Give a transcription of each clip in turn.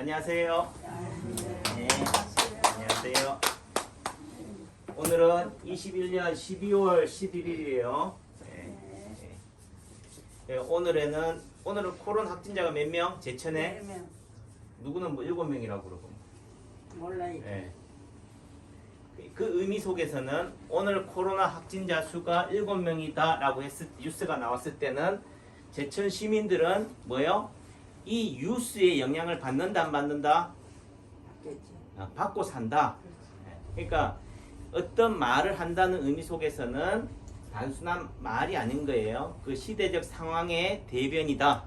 안녕하세요. 네, 안녕하세요. 오늘은 21년 12월 11일이에요. 오늘은 코로나 확진자가 몇 명? 제천에? 4명. 누구는 뭐 7명이라고 그러고. 몰라요. 네. 그 의미 속에서는 오늘 코로나 확진자 수가 7명이다 라고 뉴스가 나왔을 때는 제천 시민들은 뭐요? 이 뉴스의 영향을 받는다 안 받는다? 받겠지. 받고 산다. 그러니까 어떤 말을 한다는 의미 속에서는 단순한 말이 아닌 거예요. 그 시대적 상황의 대변이다.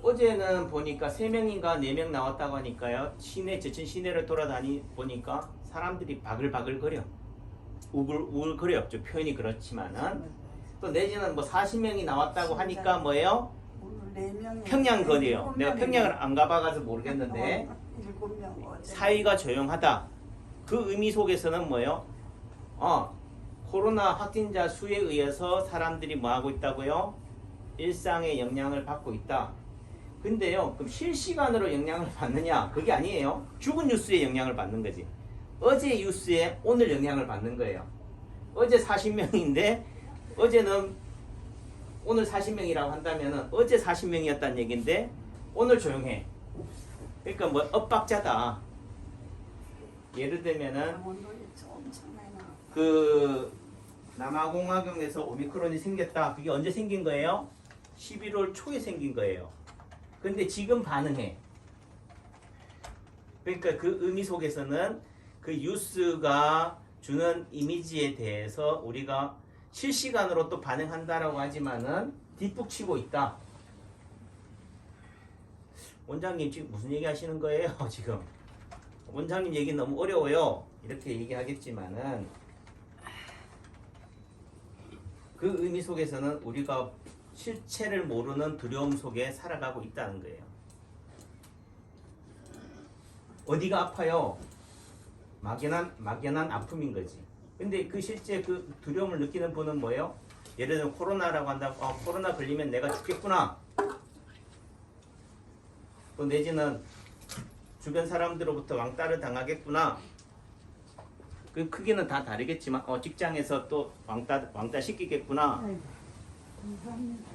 어제는 보니까 3명인가 4명 나왔다고 하니까요. 제천 시내를 돌아다니 보니까 사람들이 바글바글 거려. 우글거려. 좀 표현이 그렇지만은 또 내지는 뭐 40명이 나왔다고 하니까 뭐예요? 오늘 4명이. 평양 거리요. 내가 평양을 안 가봐가서 모르겠는데 7명 어제. 사이가 조용하다. 그 의미 속에서는 뭐예요? 코로나 확진자 수에 의해서 사람들이 뭐 하고 있다고요? 일상에 영향을 받고 있다. 근데요, 그럼 실시간으로 영향을 받느냐? 그게 아니에요. 죽은 뉴스에 영향을 받는 거지. 어제 뉴스에 오늘 영향을 받는 거예요. 어제 40명인데 어제는 오늘 40명이라고 한다면은 어제 40명이었다는 얘기인데 오늘 조용해. 그러니까 뭐 엇박자다. 예를 들면은 강원도에 엄청 많이 나와. 그 남아공화국에서 오미크론이 생겼다. 그게 언제 생긴 거예요? 11월 초에 생긴 거예요. 근데 지금 반응해. 그러니까 그 의미 속에서는 그 뉴스가 주는 이미지에 대해서 우리가 실시간으로 또 반응한다라고 하지만은 뒷북치고 있다. 원장님 지금 무슨 얘기 하시는 거예요? 지금 원장님 얘기 너무 어려워요. 이렇게 얘기하겠지만은 그 의미 속에서는 우리가 실체를 모르는 두려움 속에 살아가고 있다는 거예요. 어디가 아파요? 막연한 아픔인 거지. 근데 그 실제 그 두려움을 느끼는 분은 뭐예요? 예를 들면 코로나라고 한다고 코로나 걸리면 내가 죽겠구나. 또 내지는 주변 사람들로부터 왕따를 당하겠구나. 그 크기는 다 다르겠지만 직장에서 또 왕따 시키겠구나. 아이고, 감사합니다.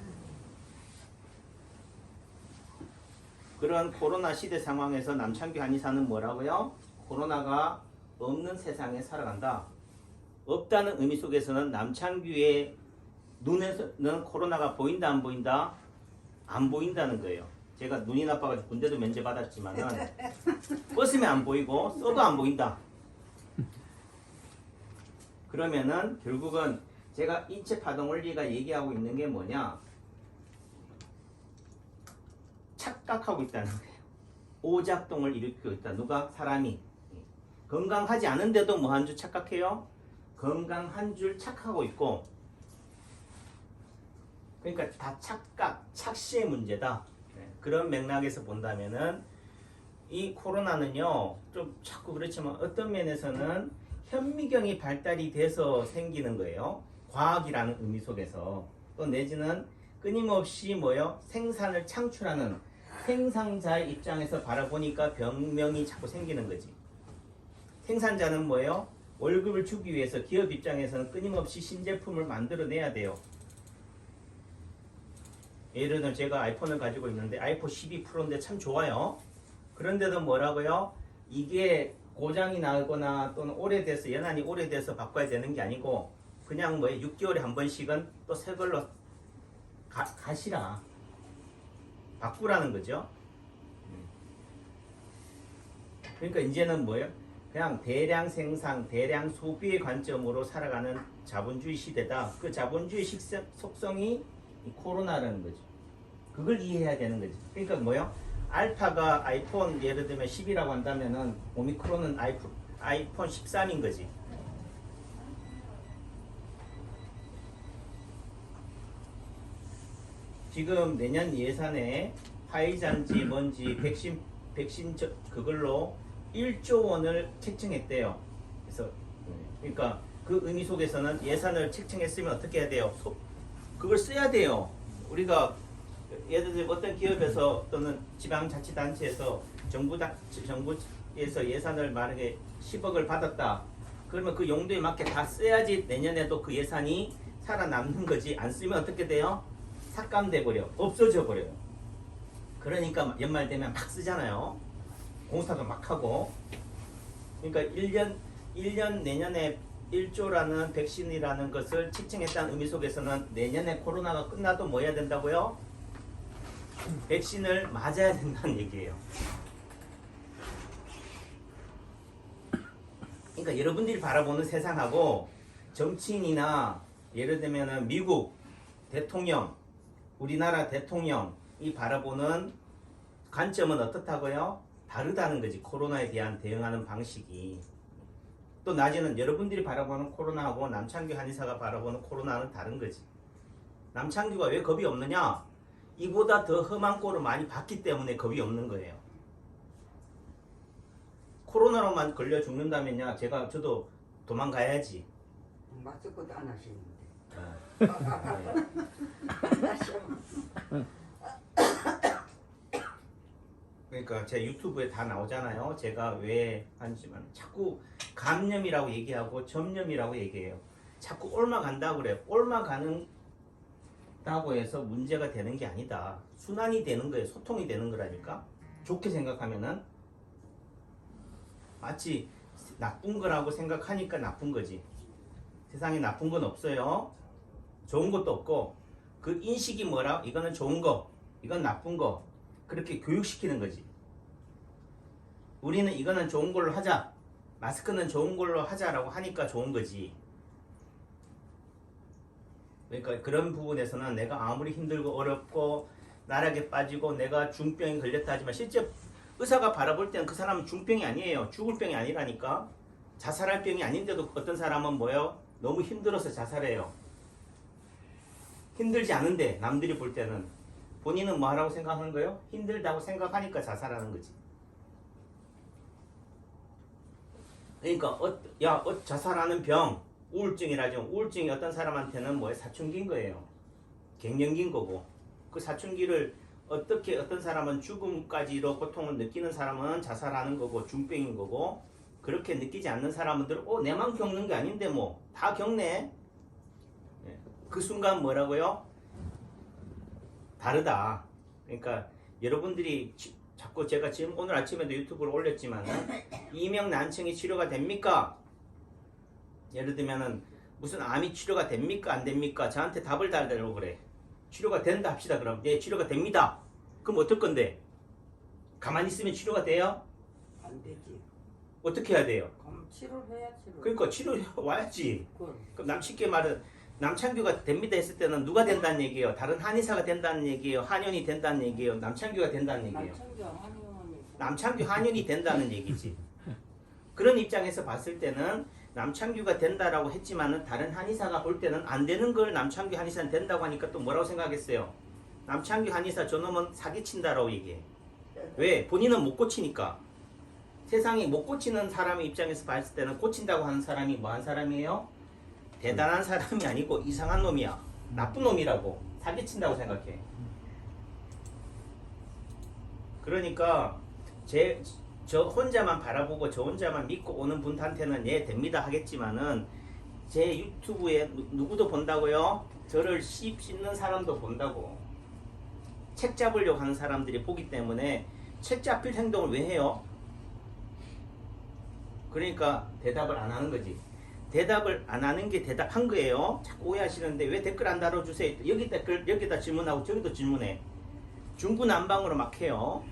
그런 코로나 시대 상황에서 남창규 한의사는 뭐라고요? 코로나가 없는 세상에 살아간다. 없다는 의미 속에서는 남창규의 눈에서는 코로나가 보인다 안 보인다? 안 보인다는 거예요. 제가 눈이 나빠가지고 군대도 면제 받았지만은 벗으면 안 보이고 써도 안 보인다. 그러면은 결국은 제가 인체 파동 원리가 얘기하고 있는 게 뭐냐? 착각하고 있다는 거예요. 오작동을 일으키고 있다. 누가? 사람이. 건강하지 않은데도 뭐 한 줄 착각해요? 건강한 줄 착하고 있고. 그러니까 다 착각, 착시의 문제다. 그런 맥락에서 본다면은 이 코로나는요, 좀 자꾸 그렇지만 어떤 면에서는 현미경이 발달이 돼서 생기는 거예요. 과학이라는 의미 속에서. 또 내지는 끊임없이 뭐요? 생산을 창출하는 생산자의 입장에서 바라보니까 병명이 자꾸 생기는 거지. 생산자는 뭐예요? 월급을 주기 위해서 기업 입장에서는 끊임없이 신제품을 만들어내야 돼요. 예를 들면 제가 아이폰을 가지고 있는데 아이폰 12 프로인데 참 좋아요. 그런데도 뭐라고요? 이게 고장이 나거나 또는 오래돼서 연한이 오래돼서 바꿔야 되는 게 아니고 그냥 뭐 6개월에 한 번씩은 또 새 걸로 가시라. 바꾸라는 거죠. 그러니까 이제는 뭐예요? 그냥 대량 생산, 대량 소비의 관점으로 살아가는 자본주의 시대다. 그 자본주의 속성이 이 코로나라는 거죠. 그걸 이해해야 되는 거지. 그러니까 뭐요? 알파가 아이폰 예를 들면 10이라고 한다면은 오미크론은 아이폰 13인 거지. 지금 내년 예산에 화이자인지 뭔지 백신 그걸로 1조 원을 책정했대요. 그래서 그러니까 그 의미 속에서는 예산을 책정했으면 어떻게 해야 돼요? 그걸 써야 돼요. 우리가 예를 들어 어떤 기업에서 또는 지방자치단체에서 정부에서 예산을 만약에 10억을 받았다. 그러면 그 용도에 맞게 다 써야지 내년에도 그 예산이 살아남는 거지. 안 쓰면 어떻게 돼요? 삭감돼 버려. 없어져 버려요. 그러니까 연말 되면 막 쓰잖아요. 공사도 막 하고. 그러니까 1년 내년에 1조라는 백신이라는 것을 측정했다는 의미 속에서는 내년에 코로나가 끝나도 뭐 해야 된다고요? 백신을 맞아야 된다는 얘기예요. 그러니까 여러분들이 바라보는 세상하고 정치인이나 예를 들면 미국 대통령, 우리나라 대통령이 바라보는 관점은 어떻다고요? 다르다는 거지. 코로나에 대한 대응하는 방식이. 또 낮에는 여러분들이 바라보는 코로나하고 남창규 한의사가 바라보는 코로나는 다른 거지. 남창규가 왜 겁이 없느냐? 이보다 더 험한 꼴을 많이 봤기 때문에 겁이 없는 거예요. 코로나로만 걸려 죽는다면요, 저도 도망가야지. 마스크도 안 하시는데. 그러니까 제 유튜브에 다 나오잖아요. 제가 왜 하지만 자꾸 감염이라고 얘기하고 전염이라고 얘기해요. 자꾸 옮아간다고 그래요. 옮아가는다고 해서 문제가 되는 게 아니다. 순환이 되는 거예요. 소통이 되는 거라니까. 좋게 생각하면은 마치 나쁜 거라고 생각하니까 나쁜 거지. 세상에 나쁜 건 없어요. 좋은 것도 없고 그 인식이 뭐라? 이거는 좋은 거, 이건 나쁜 거. 그렇게 교육시키는 거지. 우리는 이거는 좋은 걸로 하자. 마스크는 좋은 걸로 하자라고 하니까 좋은 거지. 그러니까 그런 부분에서는 내가 아무리 힘들고 어렵고 나락에 빠지고 내가 중병이 걸렸다 하지만 실제 의사가 바라볼 때는 그 사람은 중병이 아니에요. 죽을 병이 아니라니까. 자살할 병이 아닌데도 어떤 사람은 뭐예요? 너무 힘들어서 자살해요. 힘들지 않은데 남들이 볼 때는 본인은 뭐 하라고 생각하는 거예요? 힘들다고 생각하니까 자살하는 거지. 그러니까 자살하는 병, 우울증이라죠. 우울증이 어떤 사람한테는 뭐예요? 사춘기인 거예요. 갱년기인 거고. 그 사춘기를 어떻게 어떤 사람은 죽음까지로 고통을 느끼는 사람은 자살하는 거고 중병인 거고, 그렇게 느끼지 않는 사람들은 내만 겪는 게 아닌데 뭐 다 겪네. 그 순간 뭐라고요? 다르다. 그러니까 여러분들이 자꾸 제가 지금 오늘 아침에도 유튜브를 올렸지만 이명 난청이 치료가 됩니까? 예를 들면은 무슨 암이 치료가 됩니까? 안 됩니까? 저한테 답을 달라고 그래. 치료가 된다 합시다. 그럼 네, 치료가 됩니다. 그럼 어떨 건데? 가만히 있으면 치료가 돼요? 안 되지. 어떻게 해야 돼요? 그럼 치료해야 치료. 그러니까 치료 와야지. 그럼. 그럼 쉽게 말은 남창규가 됩니다 했을 때는 누가 된다는 얘기예요? 다른 한의사가 된다는 얘기예요? 한의원이 된다는 얘기예요? 남창규가 된다는 얘기예요? 남창규 한의원이 된다는 얘기지. 그런 입장에서 봤을 때는 남창규가 된다라고 했지만은 다른 한의사가 볼 때는 안 되는 걸 남창규 한의사는 된다고 하니까 또 뭐라고 생각했어요? 남창규 한의사 저놈은 사기친다라고 얘기해. 왜? 본인은 못 고치니까. 세상에 못 고치는 사람의 입장에서 봤을 때는 고친다고 하는 사람이 뭐한 사람이에요? 대단한 사람이 아니고 이상한 놈이야. 나쁜 놈이라고. 사기친다고 생각해. 그러니까 저 혼자만 바라보고 저 혼자만 믿고 오는 분한테는 예 됩니다 하겠지만은 제 유튜브에 누구도 본다고요? 저를 씹는 사람도 본다고. 책 잡으려고 하는 사람들이 보기 때문에 책 잡힐 행동을 왜 해요? 그러니까 대답을 안 하는 거지. 대답을 안 하는 게 대답한 거예요. 자꾸 오해하시는데 왜 댓글 안 달아주세요? 여기 댓글 여기다 질문하고 저기도 질문해. 중구난방으로 막 해요.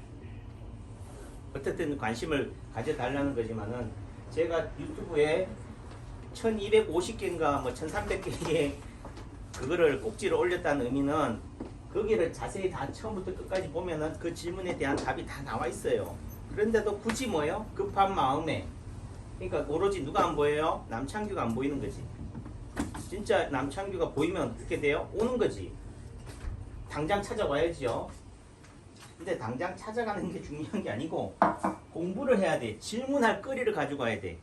어쨌든 관심을 가져달라는 거지만은 제가 유튜브에 1250개인가 뭐 1300개의 그거를 꼭지를 올렸다는 의미는 거기를 자세히 다 처음부터 끝까지 보면은 그 질문에 대한 답이 다 나와 있어요. 그런데도 굳이 뭐예요? 급한 마음에. 그러니까 오로지 누가 안 보여요? 남창규가 안 보이는 거지. 진짜 남창규가 보이면 어떻게 돼요? 오는 거지. 당장 찾아와야지요. 근데 당장 찾아가는 게 중요한 게 아니고 공부를 해야 돼. 질문할 거리를 가지고 와야 돼.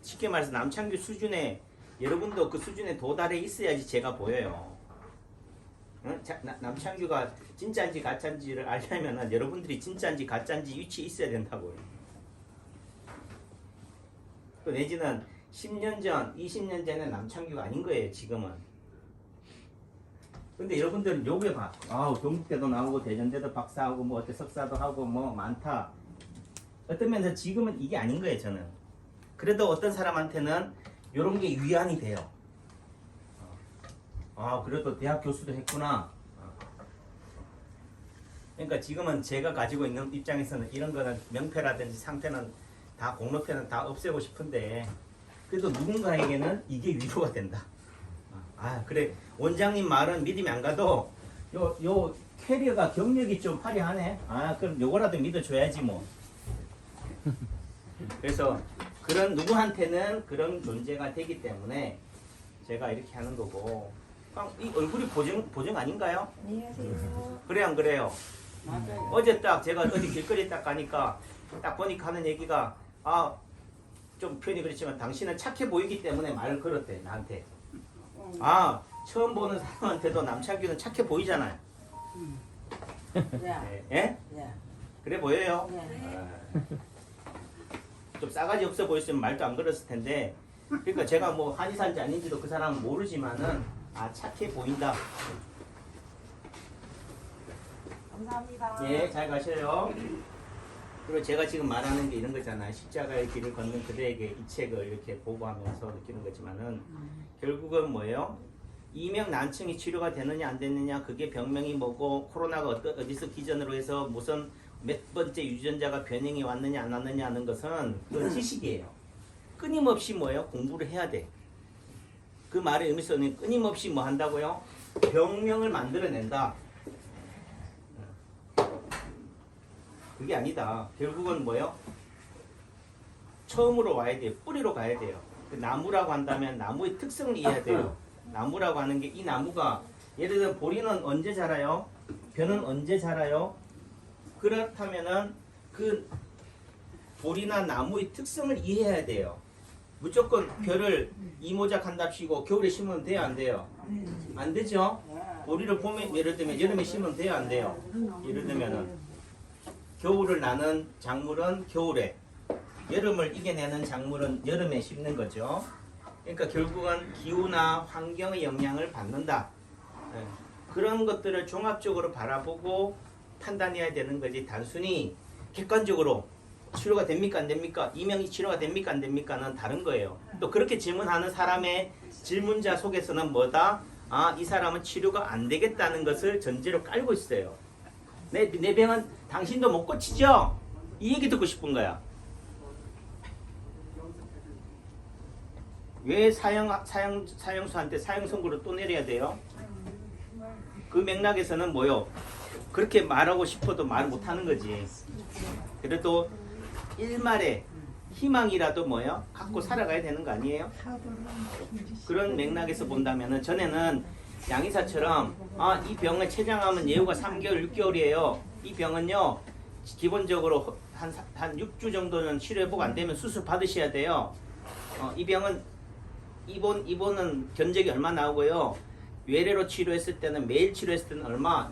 쉽게 말해서 남창규 수준에 여러분도 그 수준에 도달해 있어야지 제가 보여요. 응? 남창규가 진짜인지 가짜인지를 알려면은 여러분들이 진짜인지 가짜인지 위치에 있어야 된다고요. 또 내지는 10년 전, 20년 전에 남창규가 아닌 거예요. 지금은. 근데 여러분들은 요게 봐. 경북대도 나오고 대전대도 박사하고 뭐 어때 석사도 하고 뭐 많다. 어떤 면에서 지금은 이게 아닌 거예요. 저는. 그래도 어떤 사람한테는 요런 게 위안이 돼요. 그래도 대학 교수도 했구나. 그러니까 지금은 제가 가지고 있는 입장에서는 이런 거는 명패라든지 상태는 다 공로패는 다 없애고 싶은데 그래도 누군가에게는 이게 위로가 된다. 그래 원장님 말은 믿음이 안 가도 요 캐리어가 경력이 좀 화려하네. 그럼 요거라도 믿어줘야지 뭐. 그래서 그런 누구한테는 그런 존재가 되기 때문에 제가 이렇게 하는 거고. 이 얼굴이 보정 아닌가요? 안녕하세요. 그래 안 그래요? 맞아요. 어제 딱 제가 어디 길거리 딱 가니까 딱 보니까 하는 얘기가 좀 표현이 그렇지만 당신은 착해 보이기 때문에 말을 걸었대 나한테. 처음 보는 사람한테도 남창규는 착해 보이잖아요. 야, 예? 야, 그래 보여요? 야. 좀 싸가지 없어 보였으면 말도 안 걸었을 텐데 그러니까 제가 뭐 한의사인지 아닌지도 그 사람은 모르지만은 착해 보인다. 감사합니다. 예, 잘 가셔요. 그리고 제가 지금 말하는 게 이런 거잖아요. 십자가의 길을 걷는 그대에게 이 책을 이렇게 보고하면서 느끼는 거지만은 결국은 뭐예요? 이명 난청이 치료가 되느냐 안 되느냐 그게 병명이 뭐고 코로나가 어디서 기전으로 해서 무슨 몇 번째 유전자가 변형이 왔느냐 안 왔느냐 하는 것은 그건 지식이에요. 끊임없이 뭐예요? 공부를 해야 돼. 그 말의 의미서는 끊임없이 뭐 한다고요? 병명을 만들어낸다. 그게 아니다. 결국은 뭐예요? 처음으로 와야 돼요. 뿌리로 가야 돼요. 그 나무라고 한다면 나무의 특성을 이해해야 돼요. 나무라고 하는 게 이 나무가 예를 들어 보리는 언제 자라요? 벼는 언제 자라요? 그렇다면은 그 보리나 나무의 특성을 이해해야 돼요. 무조건 벼를 이모작 한답시고 겨울에 심으면 돼요 안 돼요? 안 되죠? 보리를 봄에 예를 들면 여름에 심으면 돼요 안 돼요? 예를 들면은 겨울을 나는 작물은 겨울에 여름을 이겨내는 작물은 여름에 심는 거죠. 그러니까 결국은 기후나 환경의 영향을 받는다. 그런 것들을 종합적으로 바라보고 판단해야 되는 거지 단순히 객관적으로 치료가 됩니까 안 됩니까? 이명이 치료가 됩니까 안 됩니까는 다른 거예요. 또 그렇게 질문하는 사람의 질문자 속에서는 뭐다? 이 사람은 치료가 안 되겠다는 것을 전제로 깔고 있어요. 내 병은 당신도 못 고치죠? 이 얘기 듣고 싶은 거야. 왜 사형수한테 사형 선고를 또 내려야 돼요? 그 맥락에서는 뭐요? 그렇게 말하고 싶어도 말 못하는 거지. 그래도 일말의 희망이라도 뭐요? 갖고 살아가야 되는 거 아니에요? 그런 맥락에서 본다면은 전에는 양의사처럼 이 병을 췌장암은 예후가 3개월, 6개월이에요. 이 병은요 기본적으로 한 6주 정도는 치료회복 안 되면 수술 받으셔야 돼요. 이 병은 입원은 견적이 얼마 나오고요. 외래로 치료했을 때는 매일 치료했을 때는 얼마,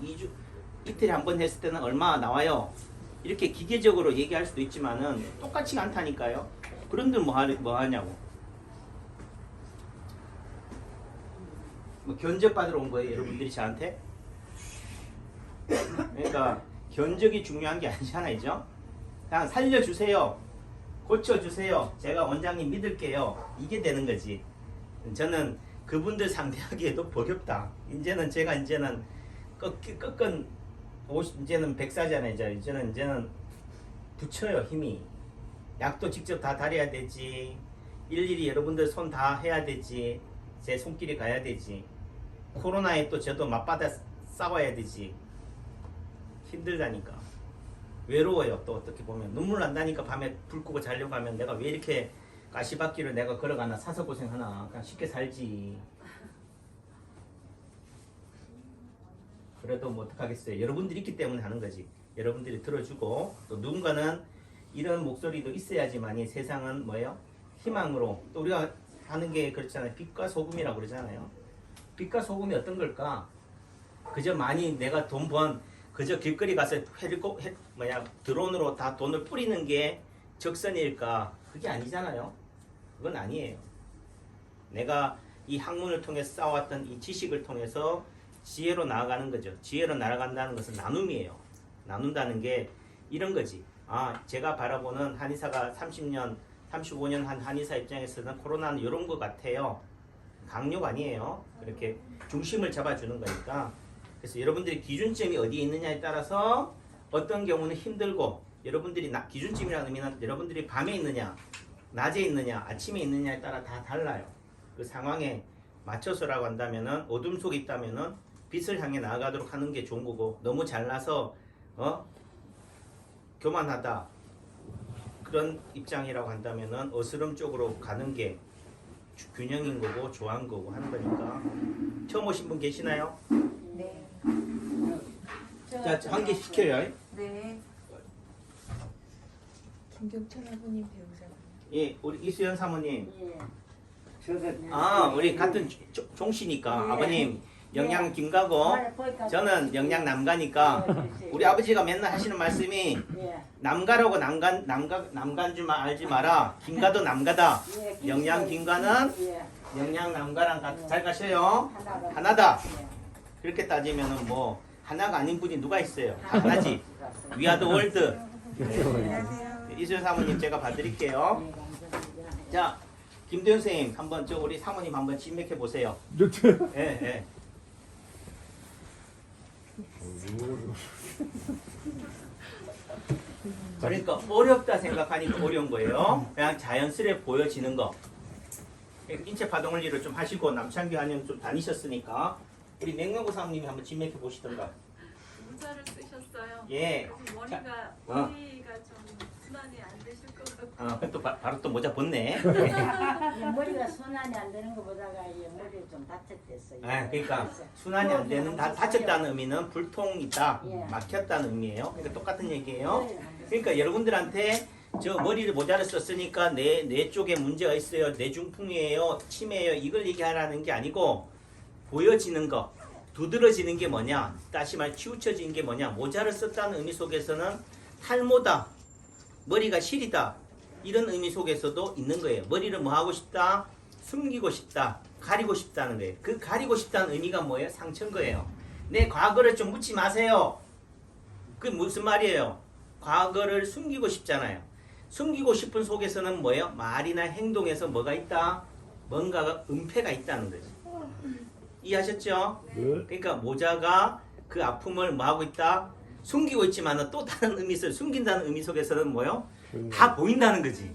이틀에 한 번 했을 때는 얼마 나와요. 이렇게 기계적으로 얘기할 수도 있지만은 똑같이 않다니까요. 그런들 뭐 하냐고. 뭐 견적 받으러 온 거예요, 여러분들이 저한테? 그러니까 견적이 중요한 게 아니잖아요. 그냥 살려주세요. 고쳐주세요. 제가 원장님 믿을게요. 이게 되는 거지. 저는 그분들 상대하기에도 버겁다. 이제는 제가 꺾은 이제는 백사잖아요. 이제는 붙여요, 힘이. 약도 직접 다 다려야 되지. 일일이 여러분들 손 다 해야 되지. 제 손길이 가야 되지. 코로나에 또 저도 맞받아 싸워야 되지. 힘들다니까. 외로워요. 또 어떻게 보면 눈물 난다니까. 밤에 불 끄고 자려고 하면 내가 왜 이렇게 가시밭길을 내가 걸어가나, 사서 고생하나. 그냥 쉽게 살지. 그래도 뭐 어떡하겠어요. 여러분들이 있기 때문에 하는 거지. 여러분들이 들어주고 또 누군가는 이런 목소리도 있어야지만이 세상은 뭐예요? 희망으로. 또 우리가 하는 게 그렇잖아요. 빛과 소금이라고 그러잖아요. 빛과 소금이 어떤 걸까? 그저 많이 내가 돈 번 그저 길거리 가서 드론으로 다 돈을 뿌리는 게 적선일까? 그게 아니잖아요. 그건 아니에요. 내가 이 학문을 통해서 쌓아왔던 이 지식을 통해서 지혜로 나아가는 거죠. 지혜로 나아간다는 것은 나눔이에요. 나눈다는 게 이런 거지. 아, 제가 바라보는 한의사가 30년, 35년 한 한의사 입장에서는 코로나는 이런 것 같아요. 강요가 아니에요. 그렇게 중심을 잡아주는 거니까. 그래서 여러분들이 기준점이 어디에 있느냐에 따라서 어떤 경우는 힘들고 여러분들이 기준점이라는 의미는 여러분들이 밤에 있느냐 낮에 있느냐 아침에 있느냐에 따라 다 달라요. 그 상황에 맞춰서라고 한다면은 어둠 속에 있다면은 빛을 향해 나아가도록 하는 게 좋은 거고 너무 잘나서 교만하다 그런 입장이라고 한다면은 어스름 쪽으로 가는 게 균형인 거고 좋아한 거고 하는 거니까. 처음 오신 분 계시나요? 네. 자, 한 개 시켜요. 네. 김경철 아버님 배우자분. 예, 우리 이수연 사모님. 예. 저도 아, 우리 같은 종씨니까 예. 아버님 영양 김가고 저는 영양 남가니까 우리 아버지가 맨날 하시는 말씀이 예. 남가라고 남간 줄 알지 마라. 김가도 남가다. 예. 영양 김가는 예. 영양 남가랑 잘 가셔요. 하나다. 그렇게 따지면은 뭐 하나가 아닌 분이 누가 있어요? 다 하나지. 위아더 월드. 안녕하세요. 이수연 사모님 제가 봐드릴게요. 자, 김도현 선생님 한번 저 우리 사모님 한번 진맥해 보세요. 예, 예. 그러니까 어렵다 생각하니까 어려운 거예요. 그냥 자연스레 보여지는 거. 인체 파동 원리를 좀 하시고 남창규 한영 좀 다니셨으니까 우리 맹명구 사모님이 한번 진맥해 보시던가. 문자를 쓰셨어요. 예. 그래서 머리가 어. 좀 순환이 안 되실 것 같고. 또 바로 또 모자 벗네. 머리가 순환이 안 되는 것보다가 머리 좀 다쳤댔어요. 그러니까 순환이 안 되는 다쳤다는 의미는 불통이 있다, 예. 막혔다는 의미예요. 그러니까 똑같은 얘기예요. 그러니까 여러분들한테 저 머리를 모자를 썼으니까 뇌 쪽에 문제가 있어요, 뇌중풍이에요, 치매예요, 이걸 얘기하라는 게 아니고 보여지는 거, 두드러지는 게 뭐냐, 다시 말 치우쳐지는 게 뭐냐, 모자를 썼다는 의미 속에서는 탈모다, 머리가 시리다, 이런 의미 속에서도 있는 거예요. 머리를 뭐 하고 싶다? 숨기고 싶다, 가리고 싶다는 거예요. 그 가리고 싶다는 의미가 뭐예요? 상처인 거예요. 내 과거를 좀 묻지 마세요. 그게 무슨 말이에요? 과거를 숨기고 싶잖아요. 숨기고 싶은 속에서는 뭐예요? 말이나 행동에서 뭐가 있다? 뭔가가 은폐가 있다는 거죠. 이해하셨죠? 그러니까 모자가 그 아픔을 뭐 하고 있다? 숨기고 있지만 또 다른 의미를 숨긴다는 의미 속에서는 뭐요? 다 보인다는 거지.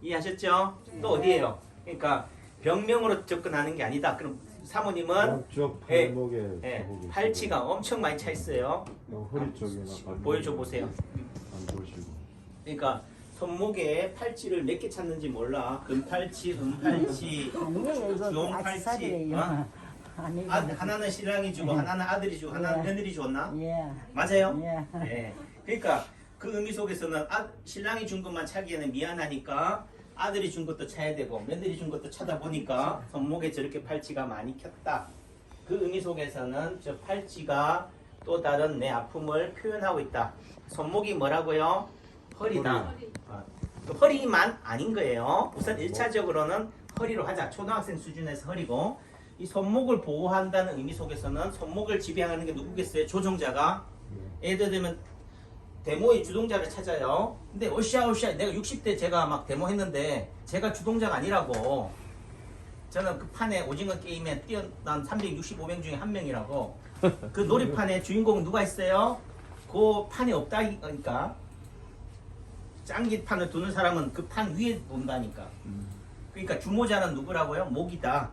이해하셨죠? 또 어디에요? 그러니까 병명으로 접근하는 게 아니다. 그럼 사모님은 양쪽 팔목에 자국이 팔찌가 엄청 많이 차 있어요. 있고, 허리 쪽이나 발목 보여줘 보세요. 안 보시고 그러니까 손목에 팔찌를 몇 개 찾는지 몰라. 금팔찌, 은팔찌, 아니에요, 이거 주홍팔찌. 악세사리예요. 어? 아니고. 하나는 신랑이 주고 하나는 아들이 주고 하나는 예. 며느리 줬나? 예. 맞아요? 예. 예. 그러니까 그 의미 속에서는 신랑이 준 것만 차기에는 미안하니까 아들이 준 것도 차야 되고 며느리 준 것도 차다 보니까 손목에 저렇게 팔찌가 많이 켰다. 그 의미 속에서는 저 팔찌가 또 다른 내 아픔을 표현하고 있다. 손목이 뭐라고요? 허리다. 허리. 또 허리만 아닌 거예요. 우선 1차적으로는 허리로 하자. 초등학생 수준에서 허리고 이 손목을 보호한다는 의미 속에서는 손목을 지배하는 게 누구겠어요? 조종자가. 예를 들면 데모의 주동자를 찾아요. 근데 어시아 내가 60대 제가 막 데모했는데 제가 주동자가 아니라고. 저는 그 판에 오징어 게임에 뛰어난 365명 중에 한 명이라고. 그 놀이판에 주인공은 누가 있어요? 그 판이 없다니까. 짱깃판을 두는 사람은 그 판 위에 본다니까. 그러니까 주모자는 누구라고요? 목이다.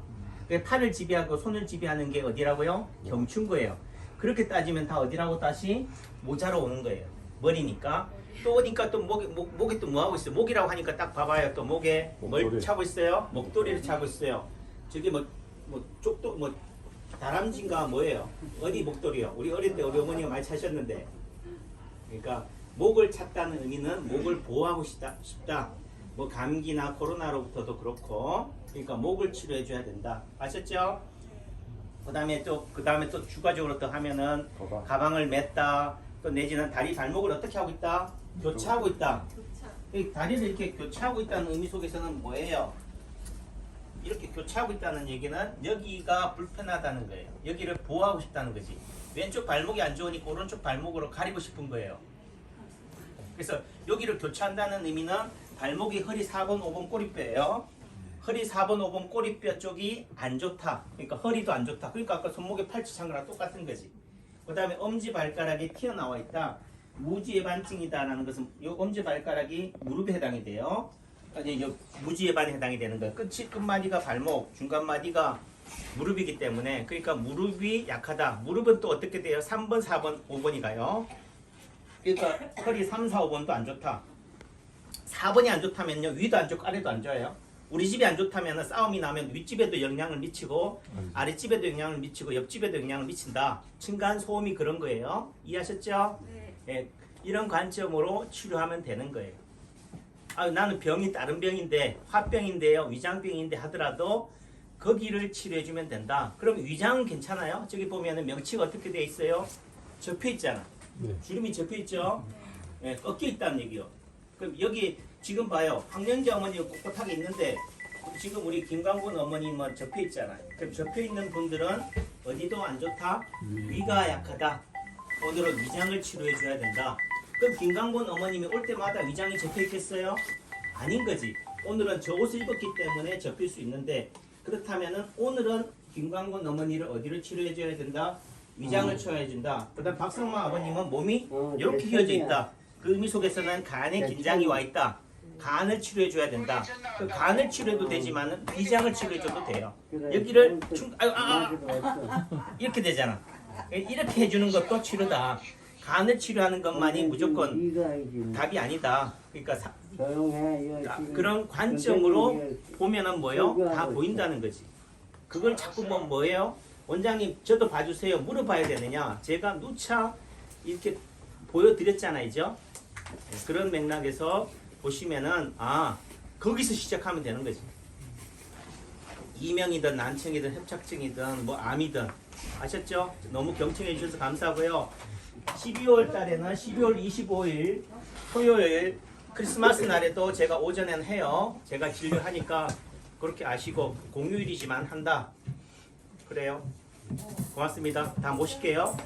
그 팔을 지배하고 손을 지배하는 게 어디라고요? 경춘거예요. 그렇게 따지면 다 어디라고 다시 모자로 오는 거예요. 머리니까. 또 오니까 또 목에 또 뭐 하고 있어요? 목이라고 하니까 딱 봐봐요. 또 목에 뭘 목도리. 차고 있어요? 목도리를 차고 있어요. 저게 뭐 쪽도 뭐 다람쥐인가 뭐예요? 어디 목도리요? 우리 어릴 때 우리 어머니가 많이 차셨는데. 그러니까 목을 찼다는 의미는 목을 보호하고 싶다. 뭐 감기나 코로나로부터도 그렇고. 그러니까 목을 치료해 줘야 된다. 아셨죠? 그다음에 또 추가적으로 또 하면은 가방을 맸다. 또 내지는 다리 발목을 어떻게 하고 있다? 교차하고 있다. 교차. 이 다리를 이렇게 교차하고 있다는 의미 속에서는 뭐예요? 이렇게 교차하고 있다는 얘기는 여기가 불편하다는 거예요. 여기를 보호하고 싶다는 거지. 왼쪽 발목이 안 좋으니까 오른쪽 발목으로 가리고 싶은 거예요. 그래서 여기를 교차한다는 의미는 발목이 허리 4번, 5번 꼬리뼈예요. 허리 4번, 5번 꼬리뼈 쪽이 안 좋다. 그러니까 허리도 안 좋다. 그러니까 아까 손목에 팔찌 찬 거랑 똑같은 거지. 그 다음에 엄지발가락이 튀어나와 있다. 무지해반증이다라는 것은 이 엄지발가락이 무릎에 해당이 돼요. 아니, 무지해반에 해당이 되는 거예요. 끝마디가 발목, 중간마디가 무릎이기 때문에 그러니까 무릎이 약하다. 무릎은 또 어떻게 돼요? 3번, 4번, 5번이 가요. 그러니까 허리 3, 4, 5번도 안 좋다. 4번이 안 좋다면요. 위도 안 좋고 아래도 안 좋아요. 우리 집이 안 좋다면 싸움이 나면 윗집에도 영향을 미치고 아랫집에도 영향을 미치고 옆집에도 영향을 미친다. 층간소음이 그런 거예요. 이해하셨죠? 네. 예, 이런 관점으로 치료하면 되는 거예요. 아, 나는 병이 다른 병인데 화병인데요. 위장병인데 하더라도 거기를 치료해주면 된다. 그럼 위장은 괜찮아요? 저기 보면은 명치가 어떻게 돼 있어요? 접혀 있잖아. 네. 주름이 접혀 있죠? 예, 꺾여 있다는 얘기요. 그럼 여기 지금 봐요. 황영재 어머니가 꼿꼿하게 있는데 지금 우리 김광곤 어머님은 접혀 있잖아요. 그럼 접혀 있는 분들은 어디도 안 좋다? 위가 약하다. 오늘은 위장을 치료해 줘야 된다. 그럼 김광곤 어머님이 올 때마다 위장이 접혀 있겠어요? 아닌 거지. 오늘은 저 옷을 입었기 때문에 접힐 수 있는데 그렇다면은 오늘은 김광곤 어머니를 어디를 치료해 줘야 된다? 위장을 치료해 준다. 그다음 박성마 아버님은 몸이 이렇게 휘어져 있다. 그 의미 속에서는 간에 긴장이 와 있다. 간을 치료해 줘야 된다. 그 간을 치료해도 되지만은 위장을 치료해 줘도 돼요. 여기를 이렇게 되잖아. 이렇게 해주는 것도 치료다. 간을 치료하는 것만이 무조건 답이 아니다. 그러니까 그런 관점으로 보면은 뭐요? 다 보인다는 거지. 그걸 자꾸 뭐예요? 원장님 저도 봐주세요. 물어봐야 되느냐? 제가 누차 이렇게 보여드렸잖아요. 그런 맥락에서 보시면은 거기서 시작하면 되는 거지. 이명이든 난청이든 협착증이든 뭐 암이든 아셨죠? 너무 경청해 주셔서 감사하고요. 12월 달에는 12월 25일 토요일 크리스마스 날에도 제가 오전에는 해요. 제가 진료하니까 그렇게 아시고 공휴일이지만 한다. 그래요. 고맙습니다. 다 모실게요.